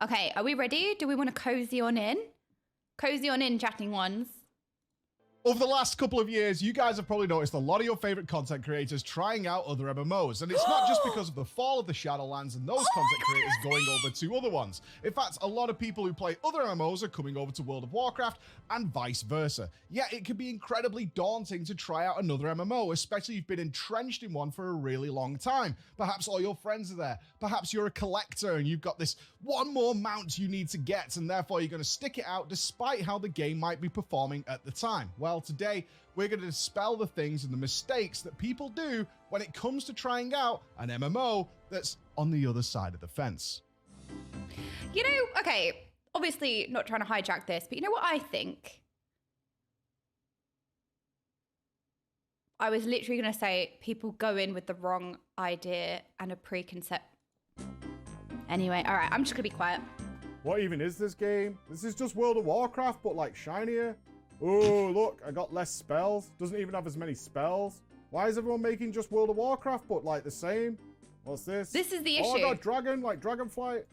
Okay, are we ready? Do we want to cozy on in? Cozy on in, chatting ones. Over the last couple of years, you guys have probably noticed a lot of your favorite content creators trying out other MMOs. And it's not just because of the fall of the Shadowlands and those content creators going over to other ones. In fact, a lot of people who play other MMOs are coming over to World of Warcraft and vice versa. Yet it can be incredibly daunting to try out another MMO, especially if you've been entrenched in one for a really long time. Perhaps all your friends are there. Perhaps you're a collector and you've got this one more mount you need to get, and therefore you're going to stick it out despite how the game might be performing at the time. Well, today we're going to dispel the things and the mistakes that people do when it comes to trying out an MMO that's on the other side of the fence. You know, okay, obviously not trying to hijack this, but you know what I think? I was literally going to say people go in with the wrong idea and a preconcept. Anyway, all right, I'm just going to be quiet. What even is this game? This is just World of Warcraft, but like shinier. Oh, look, I got less spells. Doesn't even have as many spells. Why is everyone making just World of Warcraft, but like the same? What's this? This is the issue. Oh, I got dragon, like Dragonflight.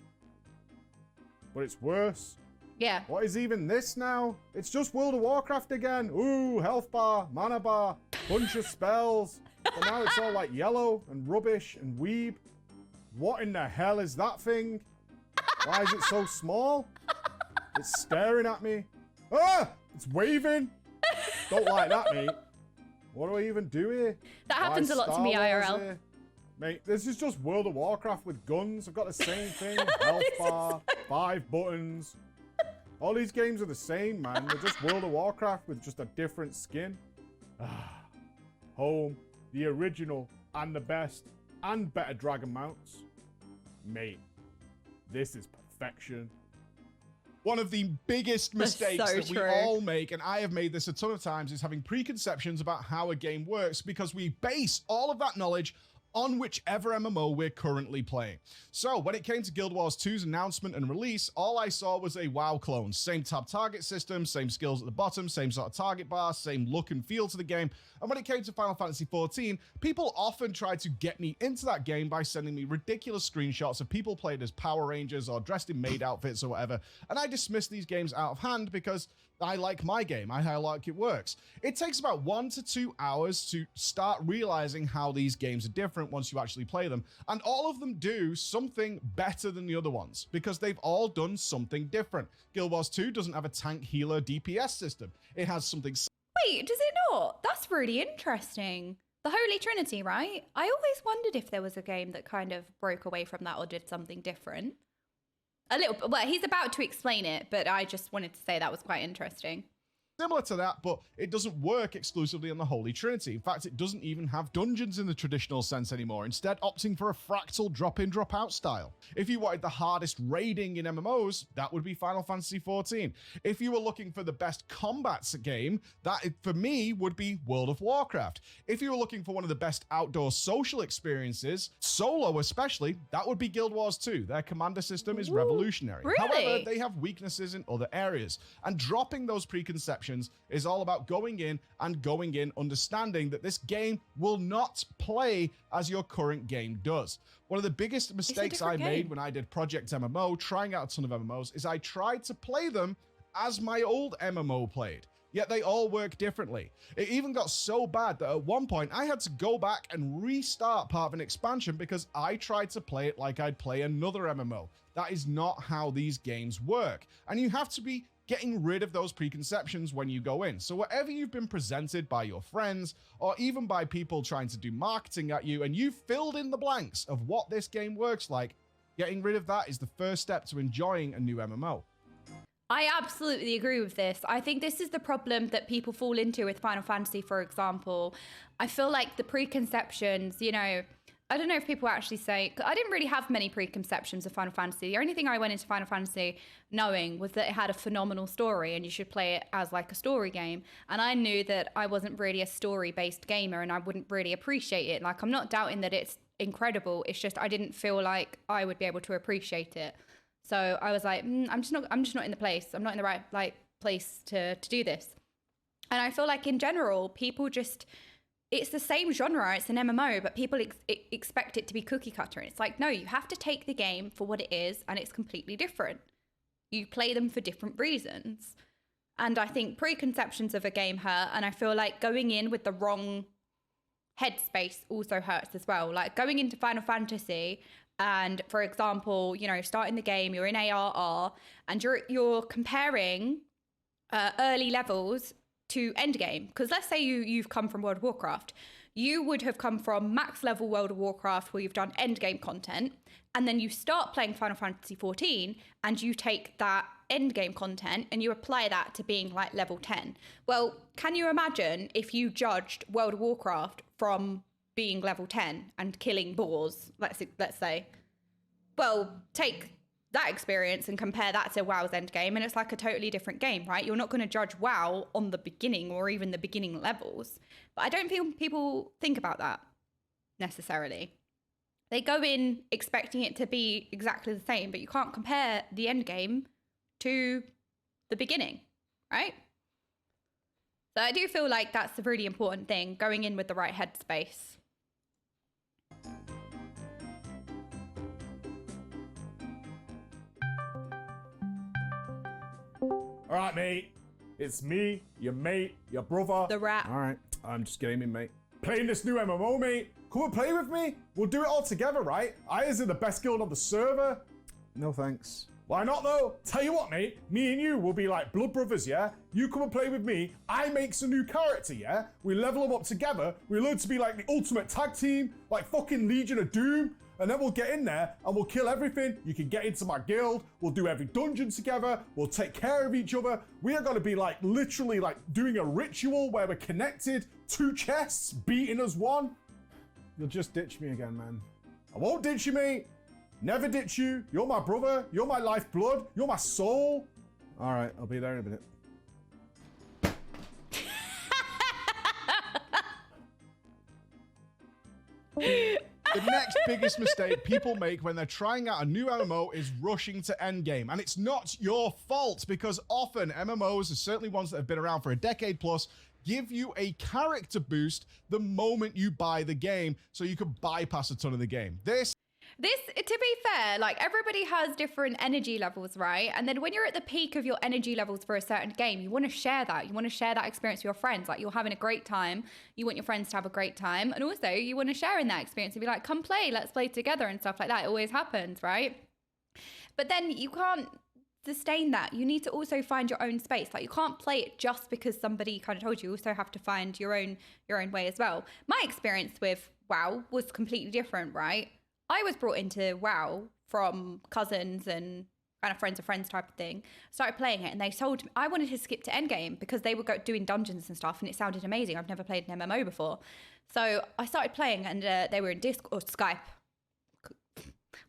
But it's worse. Yeah. What is even this now? It's just World of Warcraft again. Ooh, health bar, mana bar, bunch of spells. But now it's all like yellow and rubbish and weeb. What in the hell is that thing? Why is it so small? It's staring at me. Ah! It's waving. Don't like that, mate. What do I even do here? That happens a lot to me, IRL. Here? Mate, this is just World of Warcraft with guns. I've got the same thing. Health bar, 5 buttons. All these games are the same, man. They're just World of Warcraft with just a different skin. Ah, home, the original and the best and better dragon mounts. Mate, this is perfection. One of the biggest mistakes so that we true. all make, and I have made this a ton of times, is having preconceptions about how a game works because we base all of that knowledge on whichever MMO we're currently playing. So when it came to Guild Wars 2's announcement and release, all I saw was a WoW clone. Same tab target system, same skills at the bottom, same sort of target bar, same look and feel to the game. And when it came to Final Fantasy XIV, people often tried to get me into that game by sending me ridiculous screenshots of people played as Power Rangers or dressed in maid outfits or whatever. And I dismissed these games out of hand because I like my game. I like it works. It takes about 1 to 2 hours to start realizing how these games are different once you actually play them. And all of them do something better than the other ones because they've all done something different. Guild Wars 2 doesn't have a tank healer DPS system. It has something... Wait, does it not? That's really interesting. The Holy Trinity, right? I always wondered if there was a game that kind of broke away from that or did something different. A little bit. Well, he's about to explain it, but I just wanted to say that was quite interesting. Similar to that, but it doesn't work exclusively on the Holy Trinity. In fact, it doesn't even have dungeons in the traditional sense anymore, instead opting for a fractal drop-in, drop-out style. If you wanted the hardest raiding in MMOs, that would be Final Fantasy XIV. If you were looking for the best combats game, that, for me, would be World of Warcraft. If you were looking for one of the best outdoor social experiences, solo especially, that would be Guild Wars 2. Their commander system is revolutionary. Really? However, they have weaknesses in other areas, and dropping those preconceptions is all about going in understanding that this game will not play as your current game does. One of the biggest mistakes I made when I did Project MMO, trying out a ton of MMOs, is I tried to play them as my old MMO played. Yet they all work differently. It even got so bad that at one point I had to go back and restart part of an expansion because I tried to play it like I'd play another MMO. That is not how these games work. And you have to be getting rid of those preconceptions when you go in. So whatever you've been presented by your friends or even by people trying to do marketing at you and you've filled in the blanks of what this game works like, getting rid of that is the first step to enjoying a new MMO. I absolutely agree with this. I think this is the problem that people fall into with Final Fantasy, for example. I feel like the preconceptions, you know, I don't know if people actually say, I didn't really have many preconceptions of Final Fantasy. The only thing I went into Final Fantasy knowing was that it had a phenomenal story and you should play it as like a story game. And I knew that I wasn't really a story-based gamer and I wouldn't really appreciate it. Like, I'm not doubting that it's incredible. It's just I didn't feel like I would be able to appreciate it. So I was like, I'm just not in the place. I'm not in the right place to do this. And I feel like in general, people just it's the same genre, it's an MMO, but people expect it to be cookie cutter. And it's like, no, you have to take the game for what it is, and it's completely different. You play them for different reasons. And I think preconceptions of a game hurt, and I feel like going in with the wrong headspace also hurts as well. Like going into Final Fantasy and, for example, you know, starting the game, you're in ARR, and you're comparing early levels to endgame. Because let's say you've come from World of Warcraft. You would have come from max level World of Warcraft where you've done endgame content, and then you start playing Final Fantasy 14 and you take that endgame content and you apply that to being like level 10. Well, can you imagine if you judged World of Warcraft from being level 10 and killing boars, let's say? Well, take that experience and compare that to WoW's endgame, and it's like a totally different game, right? You're not going to judge WoW on the beginning or even the beginning levels. But I don't think people think about that necessarily. They go in expecting it to be exactly the same, but you can't compare the endgame to the beginning, right? So I do feel like that's a really important thing, going in with the right headspace. All right, mate. It's me, your mate, your brother. The rat. All right, I'm just gaming, mate. Playing this new MMO, mate. Come and play with me. We'll do it all together, right? I is in the best guild on the server. No thanks. Why not, though? Tell you what, mate. Me and you will be like blood brothers, yeah? You come and play with me. I make some new character, yeah? We level them up together. We learn to be like the ultimate tag team, like fucking Legion of Doom. And then we'll get in there and we'll kill everything. You can get into my guild. We'll do every dungeon together. We'll take care of each other. We are going to be like literally like doing a ritual where we're connected. 2 chests beating as one. You'll just ditch me again, man. I won't ditch you, mate. Never ditch you. You're my brother. You're my lifeblood. You're my soul. All right, I'll be there in a minute. The next biggest mistake people make when they're trying out a new MMO is rushing to endgame. And it's not your fault, because often MMOs, certainly ones that have been around for a decade plus, give you a character boost the moment you buy the game, so you can bypass a ton of the game. This, to be fair, like everybody has different energy levels, right? And then when you're at the peak of your energy levels for a certain game, you want to share that. You want to share that experience with your friends. Like you're having a great time. You want your friends to have a great time. And also you want to share in that experience and be like, come play, let's play together and stuff like that. It always happens, right? But then you can't sustain that. You need to also find your own space. Like you can't play it just because somebody kind of told you. You also have to find your own way as well. My experience with WoW was completely different, right? I was brought into WoW from cousins and kind of friends of friends type of thing. Started playing it and they told me I wanted to skip to endgame because they were doing dungeons and stuff and it sounded amazing. I've never played an MMO before. So I started playing and they were in Discord or Skype.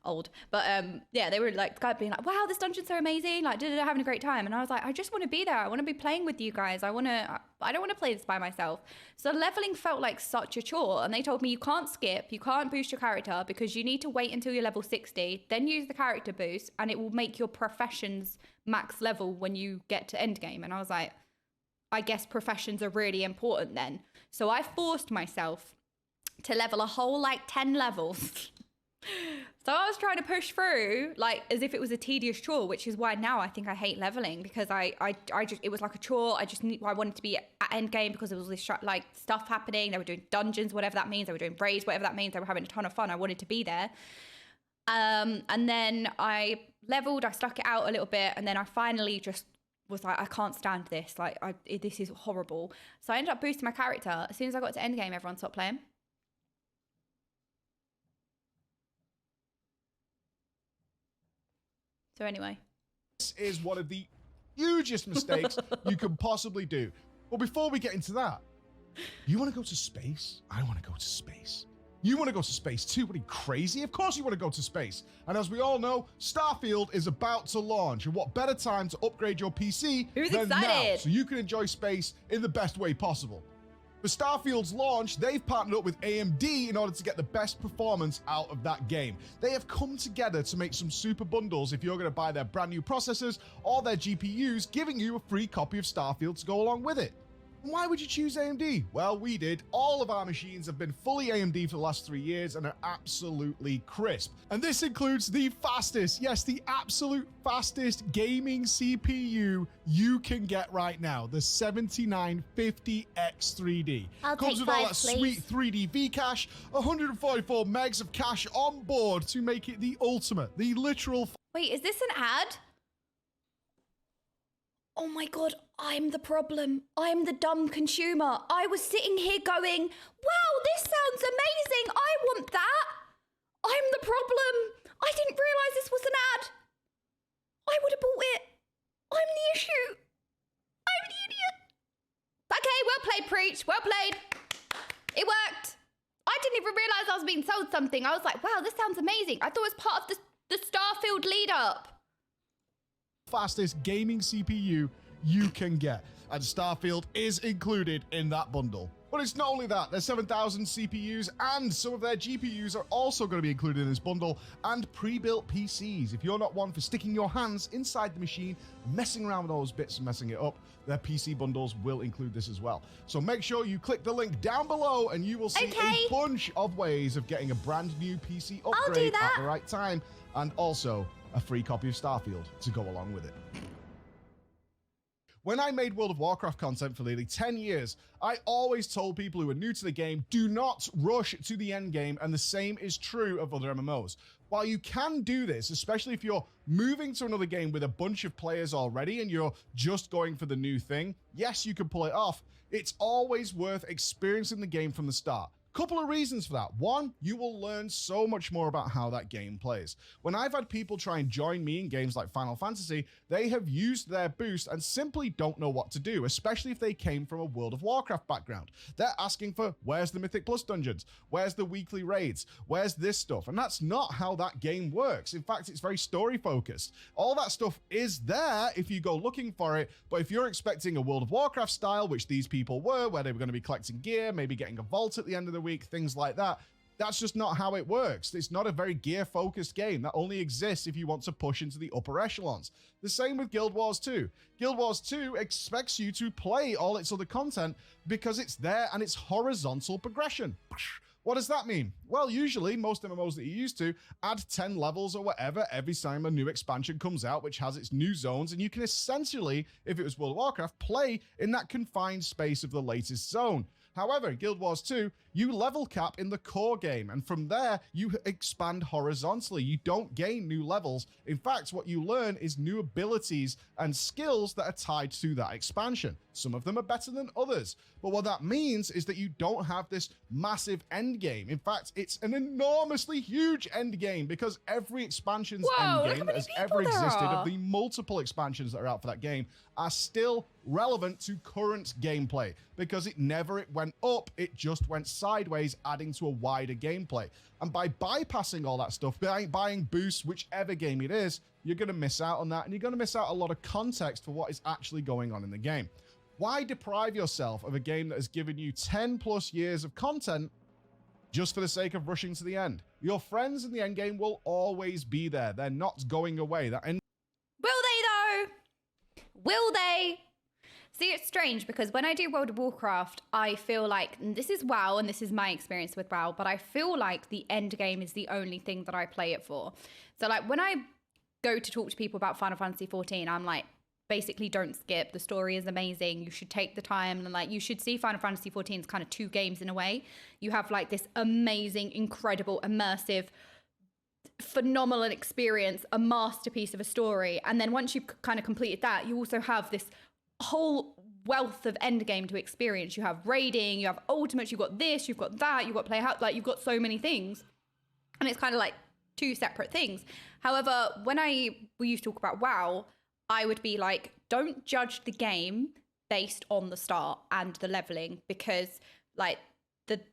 Old. But yeah, they were like Skype being like, wow, this dungeon's so amazing. Like, having a great time. And I was like, I just want to be there. I want to be playing with you guys. I don't want to play this by myself. So leveling felt like such a chore. And they told me you can't skip, you can't boost your character because you need to wait until you're level 60, then use the character boost, and it will make your professions max level when you get to endgame. And I was like, I guess professions are really important then. So I forced myself to level a whole like 10 levels. So I was trying to push through like as if it was a tedious chore, which is why now I think I hate leveling, because I just, it was like a chore. I wanted to be at end game because there was this like stuff happening. They were doing dungeons, whatever that means. They were doing raids, whatever that means. They were having a ton of fun. I wanted to be there. And then I leveled, I stuck it out a little bit. And then I finally just was like, I can't stand this. Like this is horrible. So I ended up boosting my character. As soon as I got to end game, everyone stopped playing. So anyway. This is one of the hugest mistakes you can possibly do. Well, before we get into that, you want to go to space? I want to go to space. You want to go to space too? What are you, crazy? Of course you want to go to space. And as we all know, Starfield is about to launch. And what better time to upgrade your PC than now, so you can enjoy space in the best way possible. For Starfield's launch, they've partnered up with AMD in order to get the best performance out of that game. They have come together to make some super bundles if you're going to buy their brand new processors or their GPUs, giving you a free copy of Starfield to go along with it. Why would you choose AMD? Well, we did. All of our machines have been fully AMD for the last 3 years and are absolutely crisp. And this includes the fastest, yes, the absolute fastest gaming CPU you can get right now, the 7950X3D. Comes with all that sweet 3D V cache, 144 megs of cache on board to make it the ultimate, the literal. Wait, is this an ad? Oh my God, I'm the problem. I'm the dumb consumer. I was sitting here going, wow, this sounds amazing. I want that. I'm the problem. I didn't realize this was an ad. I would have bought it. I'm the issue. I'm the idiot. Okay, well played, Preach. Well played. It worked. I didn't even realize I was being sold something. I was like, wow, this sounds amazing. I thought it was part of the Starfield lead up. Fastest gaming CPU you can get, and Starfield is included in that bundle. But it's not only that, there's 7,000 CPUs and some of their GPUs are also going to be included in this bundle, and pre-built PCs. If you're not one for sticking your hands inside the machine, messing around with those bits and messing it up, their PC bundles will include this as well. So make sure you click the link down below and you will see a bunch of ways of getting a brand new PC upgrade at the right time, and also a free copy of Starfield to go along with it. When I made World of Warcraft content for nearly 10 years, I always told people who are new to the game, do not rush to the end game, and the same is true of other MMOs. While you can do this, especially if you're moving to another game with a bunch of players already and you're just going for the new thing, yes, you can pull it off. It's always worth experiencing the game from the start. Couple of reasons for that. One, you will learn so much more about how that game plays. When I've had people try and join me in games like Final Fantasy, they have used their boost and simply don't know what to do, especially if they came from a World of Warcraft background. They're asking for, where's the Mythic Plus dungeons? Where's the weekly raids? Where's this stuff? And that's not how that game works. In fact, it's very story focused. All that stuff is there if you go looking for it, but if you're expecting a World of Warcraft style, which these people were, where they were going to be collecting gear, maybe getting a vault at the end of the week, things like that, that's just not how it works. It's not a very gear-focused game. That only exists if you want to push into the upper echelons. The same with Guild Wars 2. Guild Wars 2 expects you to play all its other content because it's there and it's horizontal progression. What does that mean? Well, usually most MMOs that you're used to add 10 levels or whatever every time a new expansion comes out, which has its new zones, and you can essentially, if it was World of Warcraft, play in that confined space of the latest zone. However, in Guild Wars 2, you level cap in the core game, and from there, you expand horizontally. You don't gain new levels. In fact, what you learn is new abilities and skills that are tied to that expansion. Some of them are better than others. But what that means is that you don't have this massive end game. In fact, it's an enormously huge end game because every expansion's end game that has ever existed of the multiple expansions that are out for that game are still relevant to current gameplay because it never went up, it just went sideways, adding to a wider gameplay. And by bypassing all that stuff, buying boosts, whichever game it is, you're going to miss out on that, and you're going to miss out a lot of context for what is actually going on in the game. Why deprive yourself of a game that has given you 10 plus years of content just for the sake of rushing to the end? Your friends in the end game will always be there. They're not going away. Will they though? Will they? See, it's strange because when I do World of Warcraft, I feel like, and this is WoW and this is my experience with WoW, but I feel like the end game is the only thing that I play it for. So like when I go to talk to people about Final Fantasy 14, I'm like, basically don't skip. The story is amazing. You should take the time, and like you should see Final Fantasy 14 is kind of two games in a way. You have like this amazing, incredible, immersive, phenomenal experience, a masterpiece of a story. And then once you've kind of completed that, you also have this whole wealth of endgame to experience. You have raiding, you have ultimates, you've got this, you've got that, you've got play out, like you've got so many things. And it's kind of like two separate things. However, when we used to talk about WoW, I would be like, don't judge the game based on the start and the leveling, because like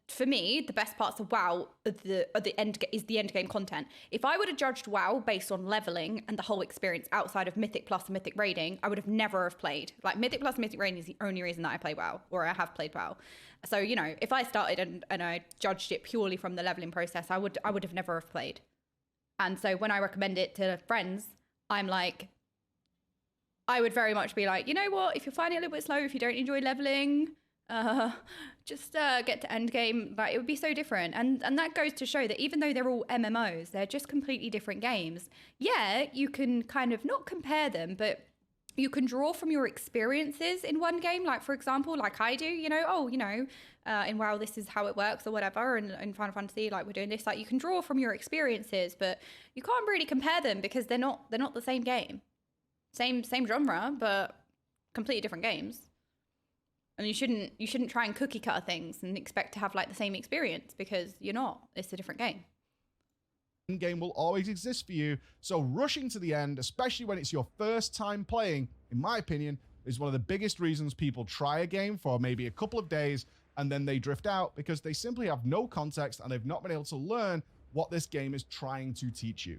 for me, the best parts of WoW is the end game content. If I would have judged WoW based on leveling and the whole experience outside of Mythic Plus and Mythic Raiding, I would have never have played. Like Mythic Plus and Mythic Raiding is the only reason that I play WoW, or I have played WoW. So, you know, if I started and I judged it purely from the leveling process, I would have never have played. And so when I recommend it to friends, I'm like, I would very much be like, you know what, if you're finding it a little bit slow, if you don't enjoy leveling, Just get to endgame. Like, it would be so different. And that goes to show that even though they're all MMOs, they're just completely different games. Yeah, you can kind of not compare them, but you can draw from your experiences in one game. Like, for example, like I do, in WoW, this is how it works or whatever. And in Final Fantasy, like, we're doing this. Like, you can draw from your experiences, but you can't really compare them because they're not the same game. Same genre, but completely different games. And you shouldn't try and cookie cutter things and expect to have like the same experience, because you're not. It's a different game. Game will always exist for you, so rushing to the end, especially when it's your first time playing, in my opinion, is one of the biggest reasons people try a game for maybe a couple of days and then they drift out because they simply have no context and they've not been able to learn what this game is trying to teach you.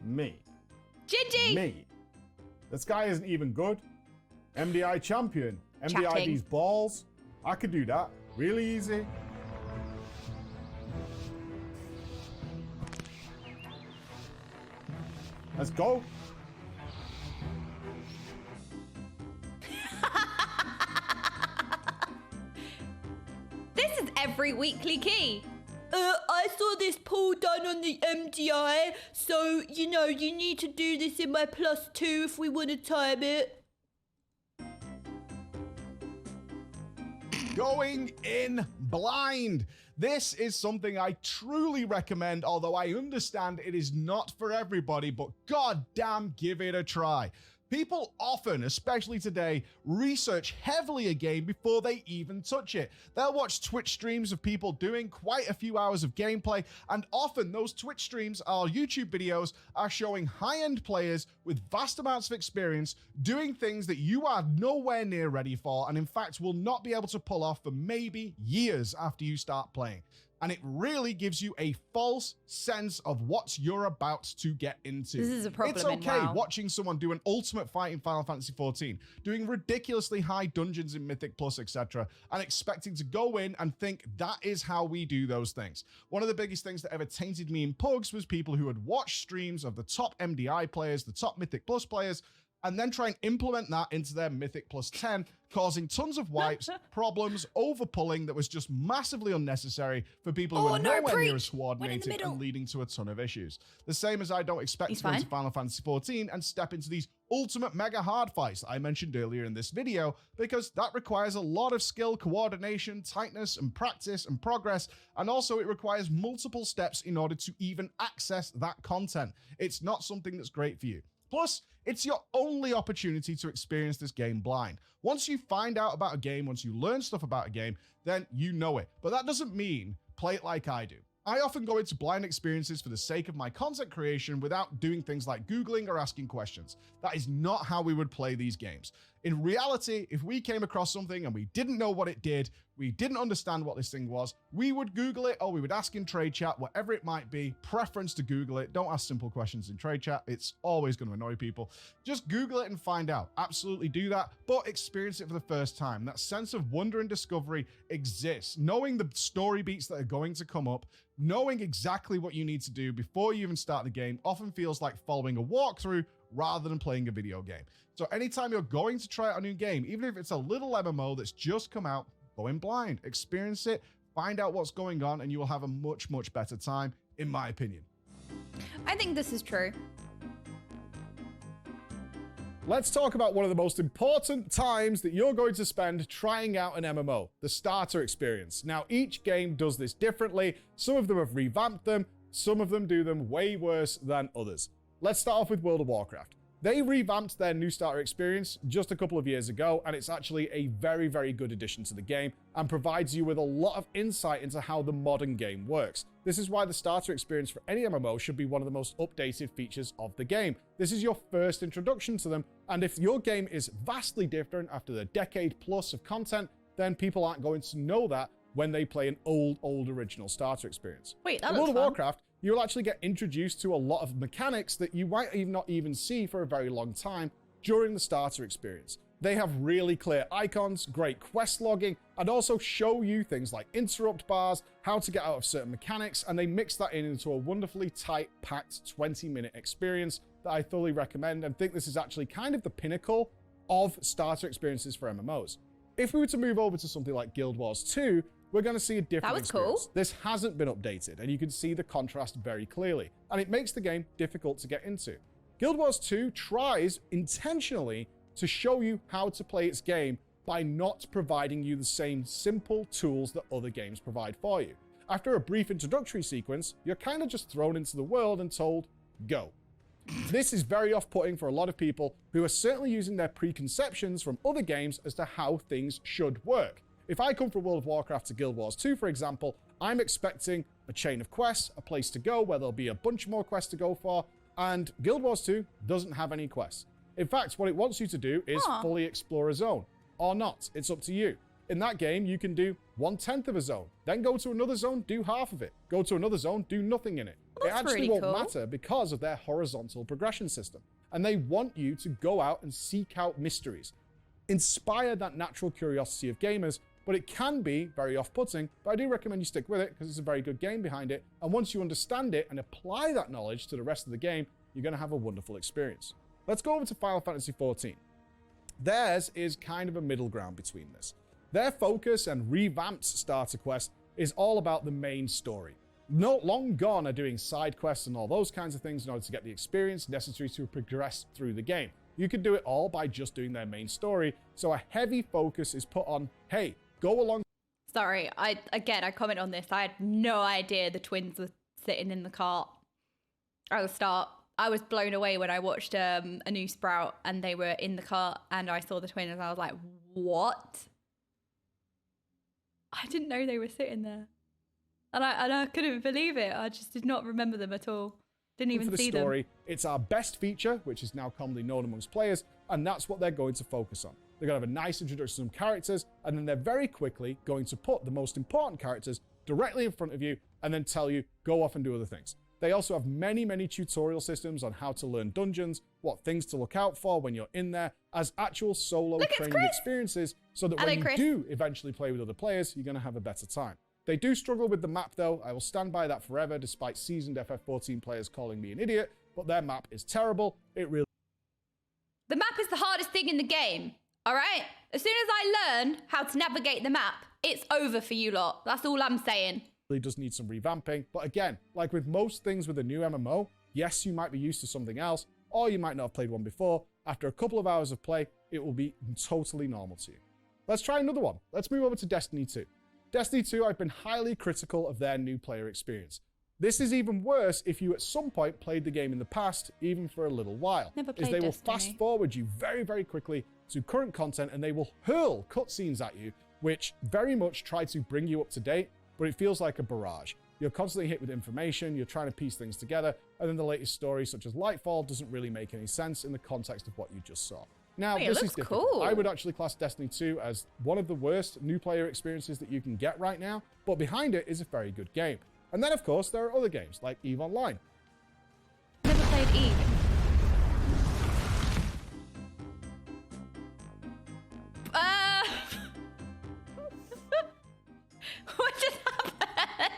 Me. Gingy! Me. This guy isn't even good. MDI champion. MDI Chatting. these balls. I could do that. Really easy. Let's go. This is every weekly key. I saw this poll done on the MDI, so, you need to do this in my +2 if we want to time it. Going in blind. This is something I truly recommend, although I understand it is not for everybody, but goddamn, give it a try. People often, especially today, research heavily a game before they even touch it. They'll watch Twitch streams of people doing quite a few hours of gameplay, and often those Twitch streams or YouTube videos are showing high-end players with vast amounts of experience doing things that you are nowhere near ready for, and in fact will not be able to pull off for maybe years after you start playing. And it really gives you a false sense of what you're about to get into. This is a problem. It's okay in WoW. watching someone do an ultimate fight in Final Fantasy XIV, doing ridiculously high dungeons in Mythic Plus, etc., and expecting to go in and think that is how we do those things. One of the biggest things that ever tainted me in pugs was people who had watched streams of the top MDI players, the top Mythic Plus players, and then try and implement that into their Mythic Plus 10, causing tons of wipes, problems, overpulling that was just massively unnecessary for people who are nowhere near as coordinated and leading to a ton of issues. The same as I don't expect to go into Final Fantasy XIV and step into these ultimate mega hard fights that I mentioned earlier in this video, because that requires a lot of skill, coordination, tightness, and practice and progress, and also it requires multiple steps in order to even access that content. It's not something that's great for you. Plus, it's your only opportunity to experience this game blind. Once you find out about a game, once you learn stuff about a game, then you know it. But that doesn't mean play it like I do. I often go into blind experiences for the sake of my content creation without doing things like Googling or asking questions. That is not how we would play these games. In reality, if we came across something and we didn't know what it did, we didn't understand what this thing was, we would Google it or we would ask in trade chat, whatever it might be. Preference to Google it. Don't ask simple questions in trade chat. It's always going to annoy people. Just Google it and find out. Absolutely do that, but experience it for the first time. That sense of wonder and discovery exists. Knowing the story beats that are going to come up, knowing exactly what you need to do before you even start the game often feels like following a walkthrough rather than playing a video game. So anytime you're going to try out a new game, even if it's a little MMO that's just come out, go in blind, experience it, find out what's going on, and you will have a much, much better time, in my opinion. I think this is true. Let's talk about one of the most important times that you're going to spend trying out an MMO, the starter experience. Now, each game does this differently. Some of them have revamped them. Some of them do them way worse than others. Let's start off with World of Warcraft. They revamped their new starter experience just a couple of years ago, and it's actually a very, very good addition to the game and provides you with a lot of insight into how the modern game works. This is why the starter experience for any MMO should be one of the most updated features of the game. This is your first introduction to them, and if your game is vastly different after the decade plus of content, then people aren't going to know that when they play an old original starter experience. Wait, that in looks World of fun. Warcraft, you'll actually get introduced to a lot of mechanics that you might not even see for a very long time during the starter experience. They have really clear icons, great quest logging, and also show you things like interrupt bars, how to get out of certain mechanics, and they mix that in into a wonderfully tight, packed 20-minute experience that I thoroughly recommend and think this is actually kind of the pinnacle of starter experiences for MMOs. If we were to move over to something like Guild Wars 2, we're going to see a different experience. Cool. This hasn't been updated, and you can see the contrast very clearly, and it makes the game difficult to get into. Guild Wars 2 tries intentionally to show you how to play its game by not providing you the same simple tools that other games provide for you. After a brief introductory sequence, you're kind of just thrown into the world and told, go. This is very off-putting for a lot of people who are certainly using their preconceptions from other games as to how things should work. If I come from World of Warcraft to Guild Wars 2, for example, I'm expecting a chain of quests, a place to go where there'll be a bunch more quests to go for, and Guild Wars 2 doesn't have any quests. In fact, what it wants you to do is fully explore a zone. Or not, it's up to you. In that game, you can do 1/10 of a zone, then go to another zone, do half of it. Go to another zone, do nothing in it. It actually won't matter because of their horizontal progression system. And they want you to go out and seek out mysteries. Inspire that natural curiosity of gamers, but it can be very off-putting, but I do recommend you stick with it because it's a very good game behind it. And once you understand it and apply that knowledge to the rest of the game, you're going to have a wonderful experience. Let's go over to Final Fantasy XIV. Theirs is kind of a middle ground between this. Their focus and revamped starter quest is all about the main story. Not long gone are doing side quests and all those kinds of things in order to get the experience necessary to progress through the game. You can do it all by just doing their main story, so a heavy focus is put on, hey, go along. Sorry, I comment on this. I had no idea the twins were sitting in the cart. I was blown away when I watched a new Sprout and they were in the cart and I saw the twins and I was like, what? I didn't know they were sitting there. And I couldn't believe it. I just did not remember them at all. Didn't even see them. It's our best feature, which is now commonly known amongst players, and that's what they're going to focus on. They're going to have a nice introduction to some characters, and then they're very quickly going to put the most important characters directly in front of you and then tell you, go off and do other things. They also have many, many tutorial systems on how to learn dungeons, what things to look out for when you're in there, as actual solo training experiences, so that when you do eventually play with other players, you're going to have a better time. They do struggle with the map though. I will stand by that forever, despite seasoned FF14 players calling me an idiot, but their map is terrible. The map is the hardest thing in the game, all right? As soon as I learn how to navigate the map, it's over for you lot. That's all I'm saying. Really does need some revamping, but again, like with most things with a new MMO, yes, you might be used to something else, or you might not have played one before. After a couple of hours of play, it will be totally normal to you. Let's try another one. Let's move over to Destiny 2. Destiny 2, I've been highly critical of their new player experience. This is even worse if you at some point played the game in the past, even for a little while. Never played They will Destiny. fast forward you very, very quickly to current content, and they will hurl cutscenes at you, which very much try to bring you up to date, but it feels like a barrage. You're constantly hit with information, you're trying to piece things together, and then the latest story, such as Lightfall, doesn't really make any sense in the context of what you just saw. Now, this is difficult. Cool. I would actually class Destiny 2 as one of the worst new player experiences that you can get right now, but behind it is a very good game. And then, of course, there are other games like EVE Online. Never played EVE. What just happened?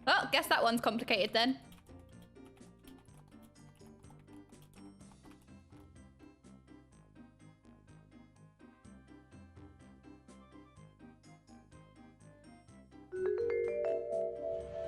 Well, guess that one's complicated then.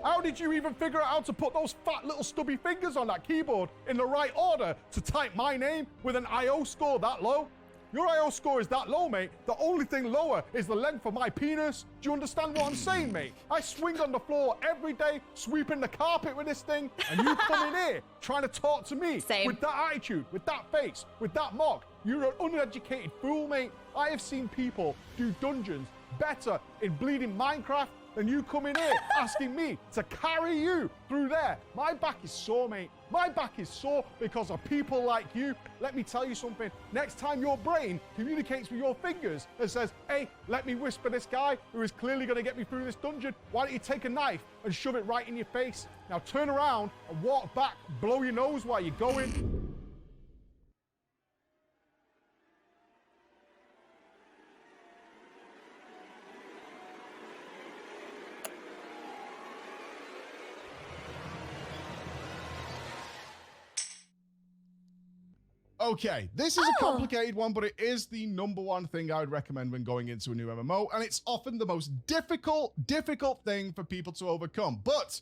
How did you even figure out how to put those fat little stubby fingers on that keyboard in the right order to type my name with an IO score that low? Your IO score is that low, mate. The only thing lower is the length of my penis. Do you understand what I'm saying, mate? I swing on the floor every day, sweeping the carpet with this thing, and you come in here trying to talk to me with that attitude, with that face, with that mock. You're an uneducated fool, mate. I have seen people do dungeons better in bleeding Minecraft than you coming here asking me to carry you through there. My back is sore, mate. My back is sore because of people like you. Let me tell you something. Next time your brain communicates with your fingers and says, hey, let me whisper this guy who is clearly going to get me through this dungeon, why don't you take a knife and shove it right in your face? Now turn around and walk back, blow your nose while you're going. Okay, this is a complicated one, but it is the number one thing I would recommend when going into a new MMO, and it's often the most difficult thing for people to overcome. But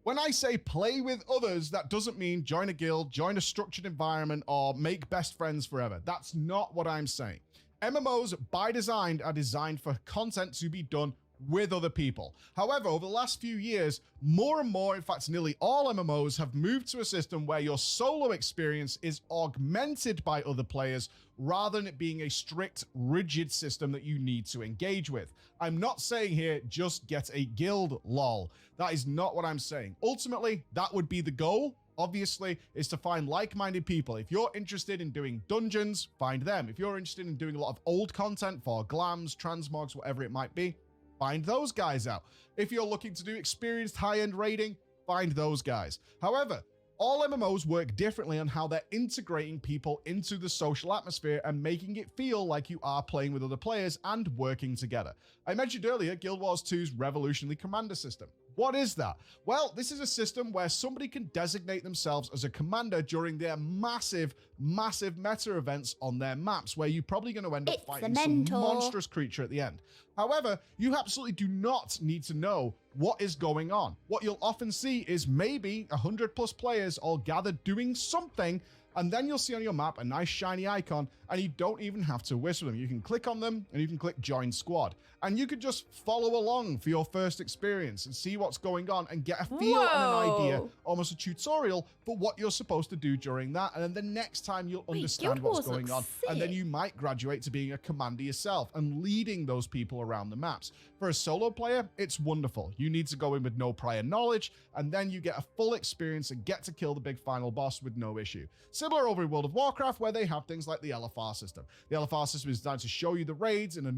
when I say play with others, that doesn't mean join a guild, join a structured environment, or make best friends forever. That's not what I'm saying. MMOs, by design, are designed for content to be done with other people. However, over the last few years, more and more, in fact, nearly all MMOs have moved to a system where your solo experience is augmented by other players rather than it being a strict, rigid system that you need to engage with. I'm not saying here, just get a guild, lol. That is not what I'm saying. Ultimately, that would be the goal. Obviously, is to find like-minded people. If you're interested in doing dungeons, find them. If you're interested in doing a lot of old content for glams, transmogs, whatever it might be, find those guys out. If you're looking to do experienced high-end raiding, find those guys. However, all MMOs work differently on how they're integrating people into the social atmosphere and making it feel like you are playing with other players and working together. I mentioned earlier Guild Wars 2's revolutionary commander system. What is that? Well, this is a system where somebody can designate themselves as a commander during their massive meta events on their maps, where you're probably going to end up fighting some monstrous creature at the end. However, you absolutely do not need to know what is going on. What you'll often see is maybe 100+ players all gathered doing something, and then you'll see on your map a nice shiny icon, and you don't even have to whistle them. You can click on them, and you can click Join Squad. And you could just follow along for your first experience and see what's going on and get a feel and an idea, almost a tutorial, for what you're supposed to do during that. And then the next time you'll understand what's going on. And then you might graduate to being a commander yourself and leading those people around the maps. For a solo player, it's wonderful. You need to go in with no prior knowledge, and then you get a full experience and get to kill the big final boss with no issue. Similar over in World of Warcraft, where they have things like the LFR system. The LFR system is designed to show you the raids in a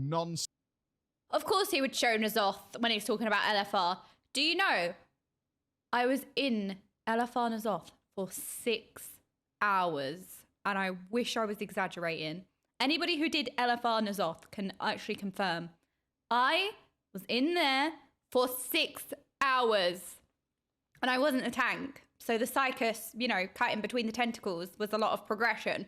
Of course he would show Nazoth when he's talking about LFR. Do you know, I was in LFR Nazoth for 6 hours, and I wish I was exaggerating. Anybody who did LFR Nazoth can actually confirm. I was in there for 6 hours, and I wasn't a tank. So the Psychus, you know, cutting between the tentacles was a lot of progression.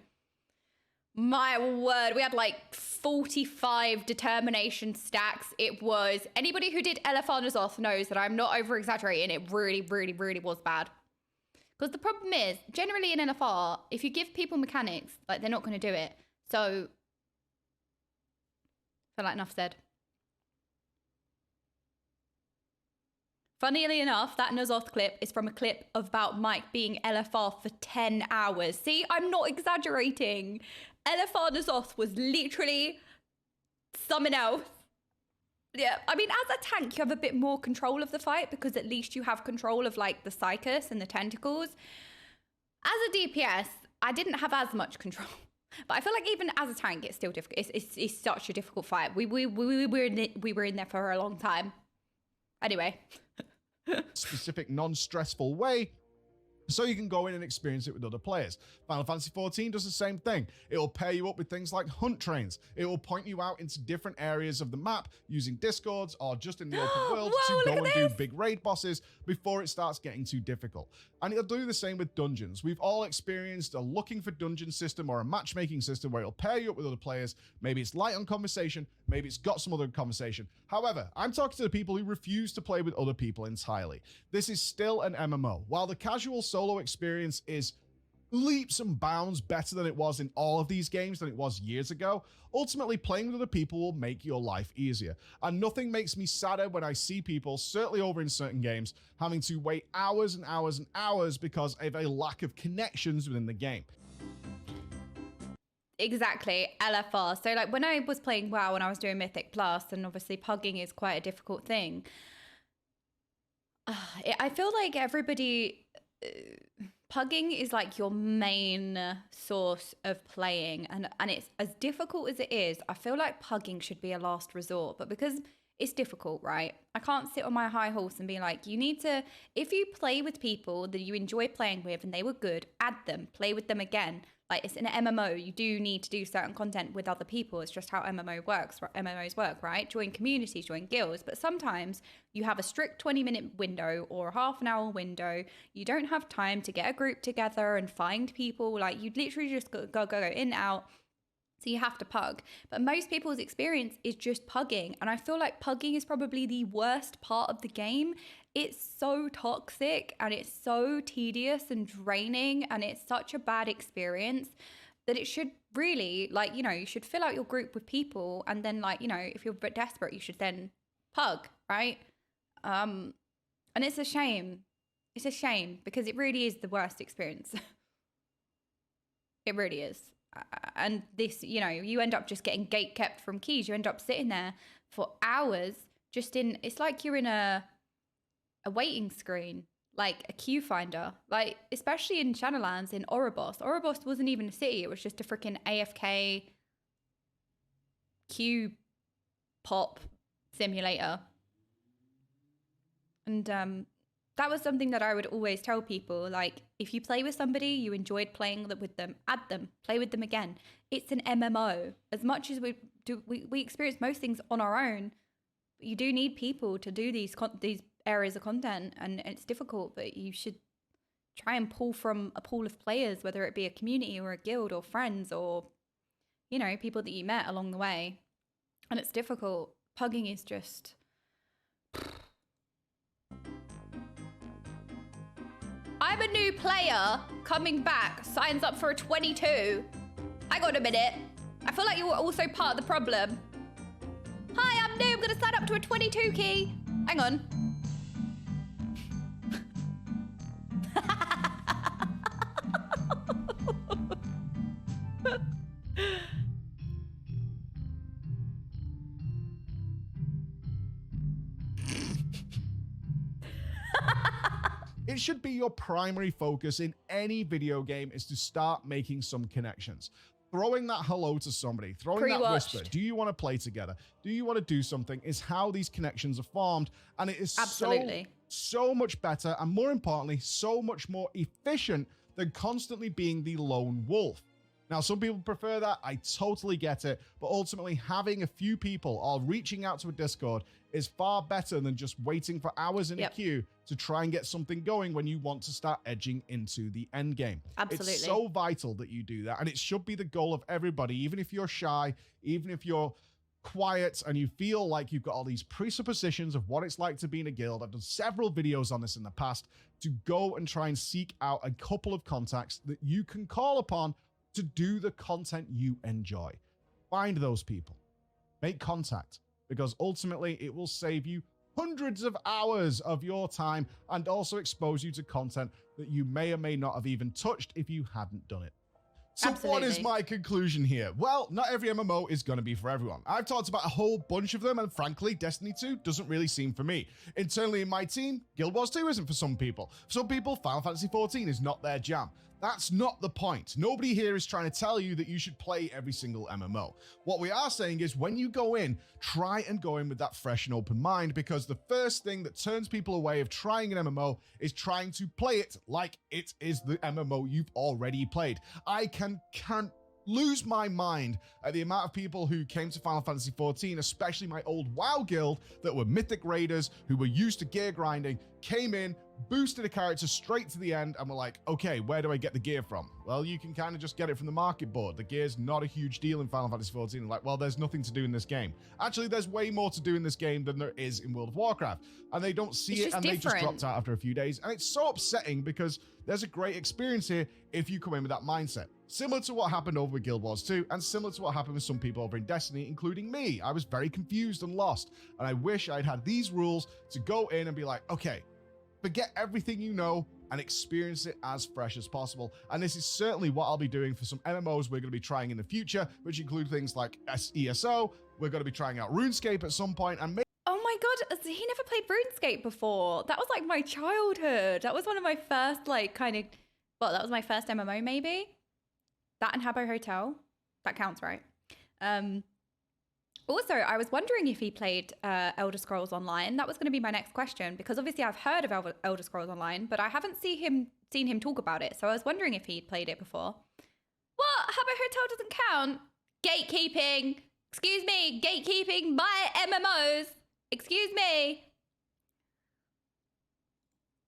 My word, we had like 45 determination stacks. It was, anybody who did LFR Nazoth knows that I'm not over exaggerating. It really was bad. Because the problem is, generally in LFR, if you give people mechanics, like they're not going to do it. So, I feel like enough said. Funnily enough, that Nazoth clip is from a clip about Mike being LFR for 10 hours. See, I'm not exaggerating. LFR Nazoth was literally something else. Yeah, I mean, as a tank, you have a bit more control of the fight because at least you have control of like the Psychus and the tentacles. As a DPS, I didn't have as much control. But I feel like even as a tank, it's still difficult. It's such a difficult fight. We were in there for a long time. Anyway. Specific non-stressful way, so you can go in and experience it with other players. Final Fantasy XIV does the same thing. It will pair you up with things like hunt trains. It will point you out into different areas of the map using discords or just in the open world to go and do big raid bosses before it starts getting too difficult. And it'll do the same with dungeons. We've all experienced a looking for dungeon system or a matchmaking system where it'll pair you up with other players. Maybe it's light on conversation, maybe it's got some other conversation. However, I'm talking to the people who refuse to play with other people entirely. This is still an MMO. While the casual solo experience is leaps and bounds better than it was in all of these games than it was years ago, ultimately playing with other people will make your life easier. And nothing makes me sadder when I see people, certainly over in certain games, having to wait hours and hours and hours because of a lack of connections within the game. Exactly, LFR. So like when I was playing WoW and I was doing Mythic Plus, and obviously pugging is quite a difficult thing, I feel like everybody... pugging is like your main source of playing, and it's as difficult as it is. I feel like pugging should be a last resort, but because it's difficult, right? I can't sit on my high horse and be like, you need to, if you play with people that you enjoy playing with and they were good, add them, play with them again. Like, it's an MMO, you do need to do certain content with other people. It's just how MMOs work, right? Join communities, join guilds. But sometimes you have a strict 20-minute window or a half an hour window. You don't have time to get a group together and find people. Like, you literally just go in, out. So you have to pug. But most people's experience is just pugging. And I feel like pugging is probably the worst part of the game. It's so toxic and it's so tedious and draining, and it's such a bad experience that it should really, like, you know, you should fill out your group with people, and then, like, you know, if you're desperate, you should then pug, right? And it's a shame. It's a shame because it really is the worst experience. It really is. And this, you know, you end up just getting gate kept from keys. You end up sitting there for hours just in, it's like you're in a waiting screen, like a queue finder, like especially in Shadowlands in Oribos. Oribos wasn't even a city. It was just a freaking AFK queue pop simulator. And that was something that I would always tell people, like, if you play with somebody, you enjoyed playing with them, add them, play with them again. It's an MMO. As much as we experience most things on our own, you do need people to do these areas of content, and it's difficult, but you should try and pull from a pool of players, whether it be a community or a guild or friends or, you know, people that you met along the way. And it's difficult. Pugging is just... I'm a new player coming back, signs up for a 22. Hang on a minute. I feel like you were also part of the problem. Hi, I'm new. I'm going to sign up to a 22 key. Hang on. It should be your primary focus in any video game is to start making some connections. Throwing that hello to somebody, throwing that whisper, do you want to play together? Do you want to do something? Is how these connections are formed. And it is so much better, and more importantly, so much more efficient than constantly being the lone wolf. Now, some people prefer that. I totally get it. But ultimately, having a few people or reaching out to a Discord is far better than just waiting for hours in a queue to try and get something going when you want to start edging into the end game. Absolutely. It's so vital that you do that. And it should be the goal of everybody, even if you're shy, even if you're quiet and you feel like you've got all these presuppositions of what it's like to be in a guild. I've done several videos on this in the past, to go and try and seek out a couple of contacts that you can call upon to do the content you enjoy. Find those people, make contact, because ultimately it will save you hundreds of hours of your time and also expose you to content that you may or may not have even touched if you hadn't done it. So what is my conclusion here? Well, not every MMO is going to be for everyone. I've talked about a whole bunch of them, and frankly, Destiny 2 doesn't really seem for me. Internally in my team, Guild Wars 2 isn't for some people. For some people, Final Fantasy 14 is not their jam. That's not the point. Nobody here is trying to tell you that you should play every single MMO. What we are saying is when you go in, try and go in with that fresh and open mind, because the first thing that turns people away of trying an MMO is trying to play it like it is the MMO you've already played. I can't lose my mind at the amount of people who came to Final Fantasy 14, especially my old WoW guild that were Mythic Raiders, who were used to gear grinding, came in, boosted a character straight to the end, and were like, okay, where do I get the gear from? Well, you can kind of just get it from the market board. The gear's not a huge deal in Final Fantasy 14. Like, well, there's nothing to do in this game. Actually, there's way more to do in this game than there is in World of Warcraft. And they don't see it, and they just dropped out after a few days. And it's so upsetting, because there's a great experience here if you come in with that mindset. Similar to what happened over with Guild Wars 2, and similar to what happened with some people over in Destiny, including me. I was very confused and lost, and I wish I'd had these rules to go in and be like, okay, forget everything you know and experience it as fresh as possible. And this is certainly what I'll be doing for some MMOs we're going to be trying in the future, which include things like ESO. We're going to be trying out RuneScape at some point, and maybe... Oh my god, he never played RuneScape before. That was like my childhood. That was one of my first, like, kind of... Well, that was my first MMO, maybe? That and Habbo Hotel. That counts, right? Also, I was wondering if he played Elder Scrolls Online. That was going to be my next question, because obviously I've heard of Elder Scrolls Online, but I haven't seen him talk about it. So I was wondering if he'd played it before. What? Habbo Hotel doesn't count? Gatekeeping. Excuse me. Gatekeeping by MMOs. Excuse me.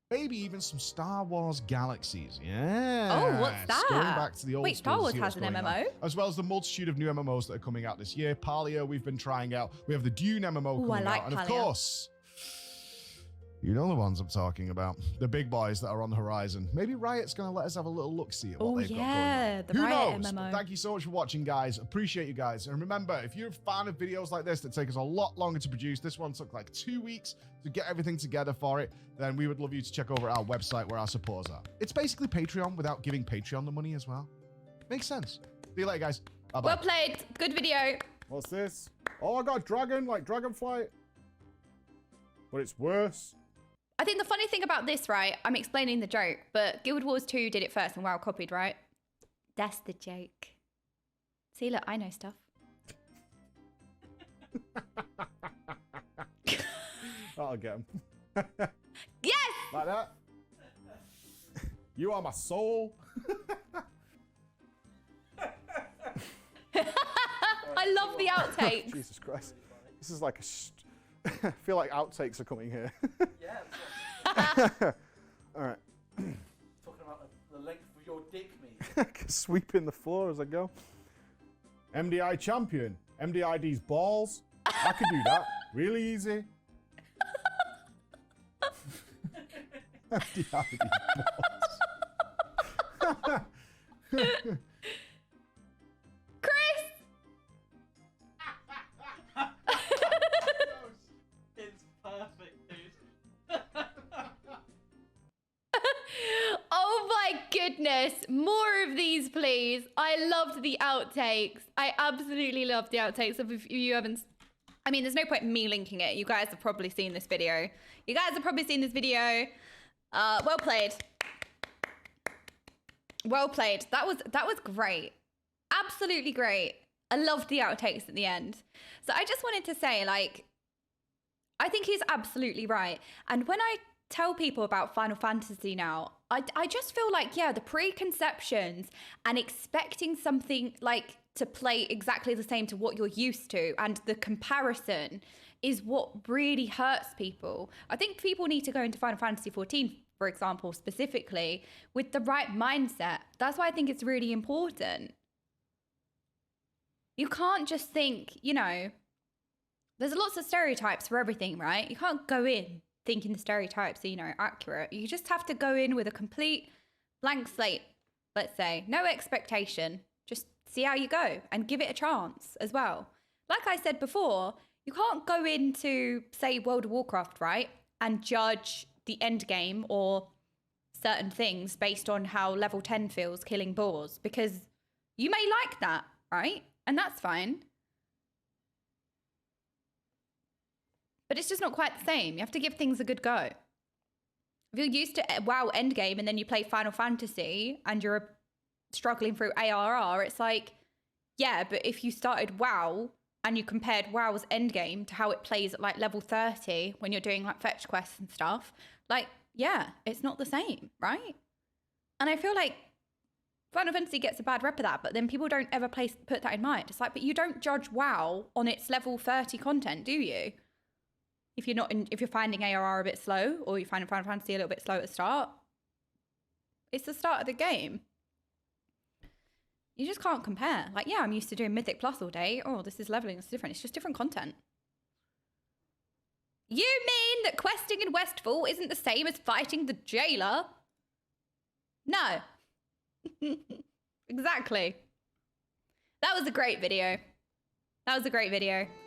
Maybe even some Star Wars Galaxies. Yeah. Oh, what's that? Going back to the old Wait, school Star to Wars see has what's an going MMO? on. As well as the multitude of new MMOs that are coming out this year. Palia, we've been trying out. We have the Dune MMO coming I like out. And of Palia. course, you know the ones I'm talking about. The big boys that are on the horizon. Maybe Riot's going to let us have a little look-see at what Oh, they've got going yeah, on. the Who Riot knows? MMO. But thank you so much for watching, guys. Appreciate you guys. And remember, if you're a fan of videos like this that take us a lot longer to produce, this one took like 2 weeks to get everything together for it, then we would love you to check over our website where our supporters are. It's basically Patreon without giving Patreon the money as well. Makes sense. See you later, guys. Bye-bye. Well played. Good video. What's this? Oh, I got dragon, like Dragonflight. But it's worse. I think the funny thing about this, right, I'm explaining the joke, but Guild Wars 2 did it first and WoW copied, right? That's the joke. See, look, I know stuff. That'll get him. Yes! Like that. You are my soul. I love the outtakes. Jesus Christ. This is like a... I feel like outtakes are coming here. Yeah. All right. Talking about the length of your dick, mate. Sweeping the floor as I go. MDI champion. MDID's balls. I could do that. Really easy. MDID's balls. Chris! It's perfect, dude. Oh my goodness. More of these, please. I loved the outtakes. I absolutely loved the outtakes. If you haven't... I mean, there's no point in me linking it. You guys have probably seen this video. Well played. Well played. That was great. Absolutely great. I loved the outtakes at the end. So I just wanted to say, like, I think he's absolutely right. And when I tell people about Final Fantasy now, I just feel like, yeah, the preconceptions and expecting something like to play exactly the same to what you're used to and the comparison is what really hurts people. I think people need to go into Final Fantasy 14, for example, specifically with the right mindset. That's why I think it's really important. You can't just think, you know, there's lots of stereotypes for everything, right? You can't go in thinking the stereotypes are, you know, accurate. You just have to go in with a complete blank slate, let's say. No expectation. Just see how you go and give it a chance as well. Like I said before, you can't go into, say, World of Warcraft, right? And judge the end game or certain things based on how level 10 feels killing boars, because you may like that, right? And that's fine. But it's just not quite the same. You have to give things a good go. If you're used to WoW endgame and then you play Final Fantasy and you're struggling through ARR, it's like, yeah, but if you started WoW and you compared WoW's endgame to how it plays at like level 30 when you're doing like fetch quests and stuff, like, yeah, it's not the same, right? And I feel like Final Fantasy gets a bad rep of that, but then people don't ever put that in mind. It's like, but you don't judge WoW on its level 30 content, do you? If you're finding ARR a bit slow, or you find Final Fantasy a little bit slow at the start, it's the start of the game. You just can't compare. Like, yeah, I'm used to doing Mythic Plus all day. Oh, this is leveling, it's different. It's just different content. You mean that questing in Westfall isn't the same as fighting the jailer? No. Exactly. That was a great video.